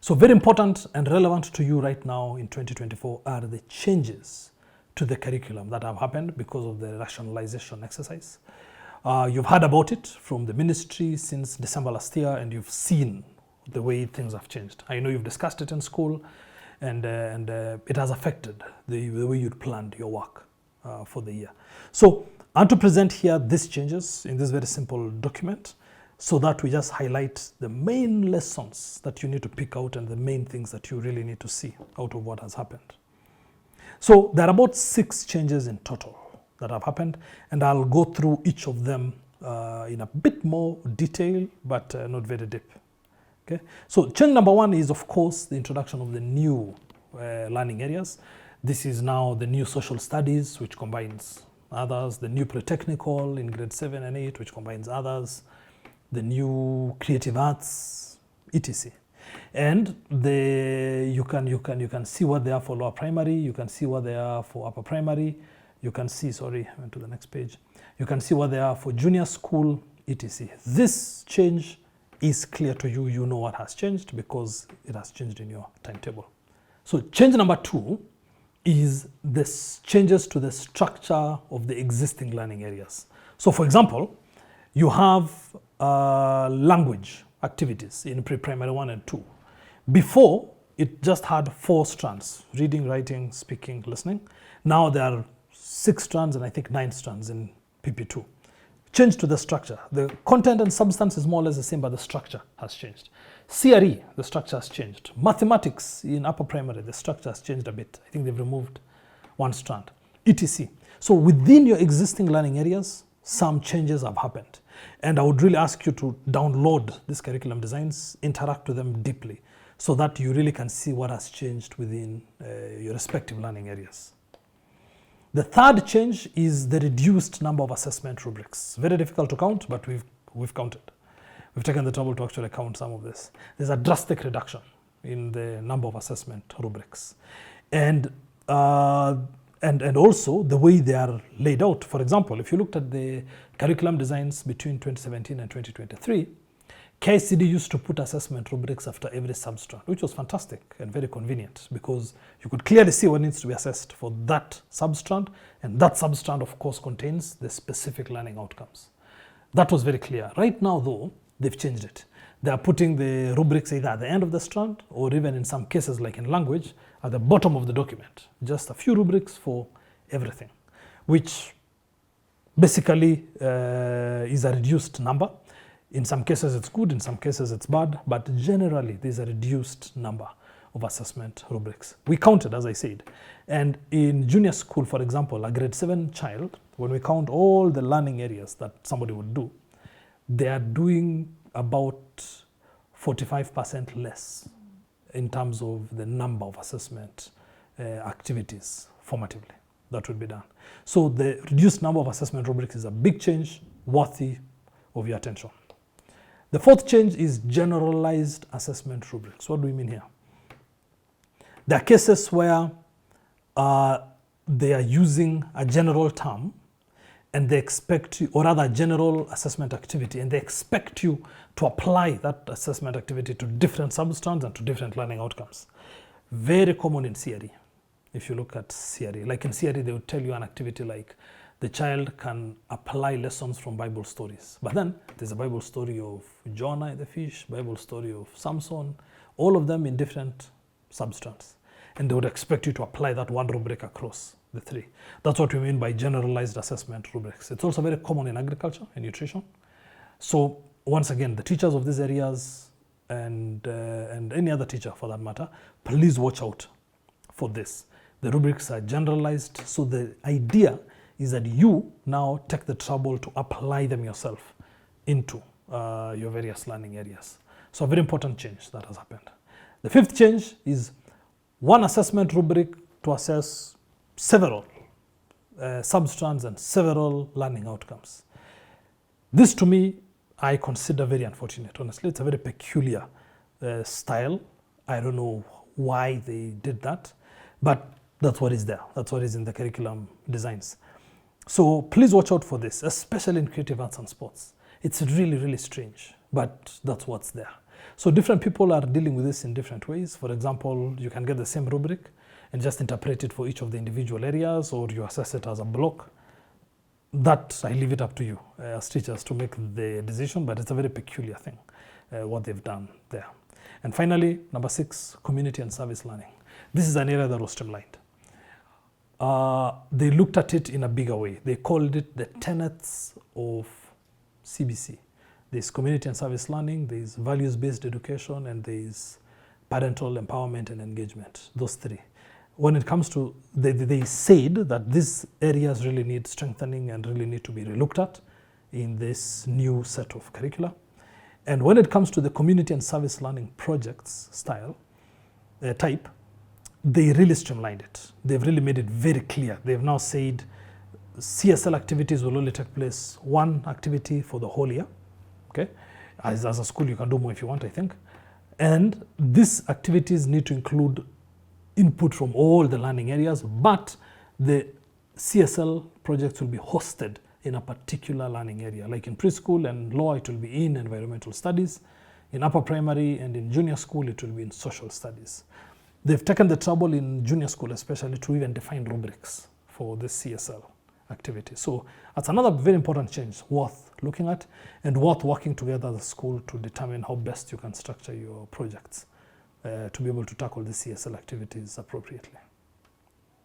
So very important and relevant to you right now in 2024 are the changes to the curriculum that have happened because of the rationalization exercise. You've heard about it from the ministry since December last year, and you've seen the way things have changed. I know you've discussed it in school, and it has affected the way you'd planned your work for the year. So I want to present here these changes in this very simple document so that we just highlight the main lessons that you need to pick out and the main things that you really need to see out of what has happened. So there are about 6 changes in total that have happened, and I'll go through each of them in a bit more detail, but not very deep. Okay. So change number 1 is, of course, the introduction of the new learning areas. This is now the new social studies, which combines others, the new pre-technical in grade 7 and 8, which combines others, the new creative arts, etc. And you can see what they are for lower primary, you can see what they are for upper primary, you can see, sorry, I went to the next page. You can see what they are for junior school, etc. This change is clear to you. You know what has changed because it has changed in your timetable. So change number 2 is this changes to the structure of the existing learning areas. So for example, you have language activities in pre-primary 1 and 2. Before, it just had 4 strands: reading, writing, speaking, listening. Now there are 6 strands and I think 9 strands in PP2. Change to the structure. The content and substance is more or less the same, but the structure has changed. CRE, the structure has changed. Mathematics in upper primary, the structure has changed a bit. I think they've removed 1 strand, etc. So within your existing learning areas, some changes have happened. And I would really ask you to download these curriculum designs, interact with them deeply, so that you really can see what has changed within your respective learning areas. The third change is the reduced number of assessment rubrics. Very difficult to count, but we've counted. We've taken the trouble to actually count some of this. There's a drastic reduction in the number of assessment rubrics. And also the way they are laid out. For example, if you looked at the curriculum designs between 2017 and 2023, KICD used to put assessment rubrics after every substrand, which was fantastic and very convenient because you could clearly see what needs to be assessed for that substrand, and that substrand, of course, contains the specific learning outcomes. That was very clear. Right now, though, they've changed it. They are putting the rubrics either at the end of the strand or even in some cases, like in language, at the bottom of the document. Just a few rubrics for everything, which basically is a reduced number. In some cases it's good, in some cases it's bad, but generally there's a reduced number of assessment rubrics. We counted, as I said. And in junior school, for example, a grade 7 child, when we count all the learning areas that somebody would do, they are doing about 45% less in terms of the number of assessment activities formatively that would be done. So the reduced number of assessment rubrics is a big change worthy of your attention. The fourth change is generalized assessment rubrics. What do we mean here? There are cases where they are using a general term and they expect you, or rather general assessment activity, and they expect you to apply that assessment activity to different substrands and to different learning outcomes. Very common in CRE. If you look at CRE, like in CRE, they would tell you an activity like the child can apply lessons from Bible stories. But then there's a Bible story of Jonah and the fish, Bible story of Samson, all of them in different substrands. And they would expect you to apply that one rubric across the 3. That's what we mean by generalized assessment rubrics. It's also very common in agriculture and nutrition. So once again, the teachers of these areas and any other teacher for that matter, please watch out for this. The rubrics are generalized, so the idea is that you now take the trouble to apply them yourself into your various learning areas. So a very important change that has happened. The fifth change is one assessment rubric to assess several substrands and several learning outcomes. This to me, I consider very unfortunate, honestly. It's a very peculiar style. I don't know why they did that, but that's what is there. That's what is in the curriculum designs. So please watch out for this, especially in creative arts and sports. It's really, really strange, but that's what's there. So different people are dealing with this in different ways. For example, you can get the same rubric and just interpret it for each of the individual areas, or you assess it as a block. That I leave it up to you as teachers to make the decision, but it's a very peculiar thing, what they've done there. And finally, number 6, community and service learning. This is an area that was streamlined. They looked at it in a bigger way. They called it the tenets of CBC. There's community and service learning, there's values-based education, and there's parental empowerment and engagement, those 3. When it comes to, they said that these areas really need strengthening and really need to be relooked at in this new set of curricula. And when it comes to the community and service learning projects style, type, they really streamlined it. They've really made it very clear. They've now said CSL activities will only take place 1 activity for the whole year. Okay, as a school you can do more if you want, I think. And these activities need to include input from all the learning areas, but the CSL projects will be hosted in a particular learning area. Like in preschool and lower, it will be in environmental studies. In upper primary and in junior school, it will be in social studies. They've taken the trouble in junior school especially to even define rubrics for the CSL activity. So that's another very important change worth looking at and worth working together as a school to determine how best you can structure your projects to be able to tackle the CSL activities appropriately.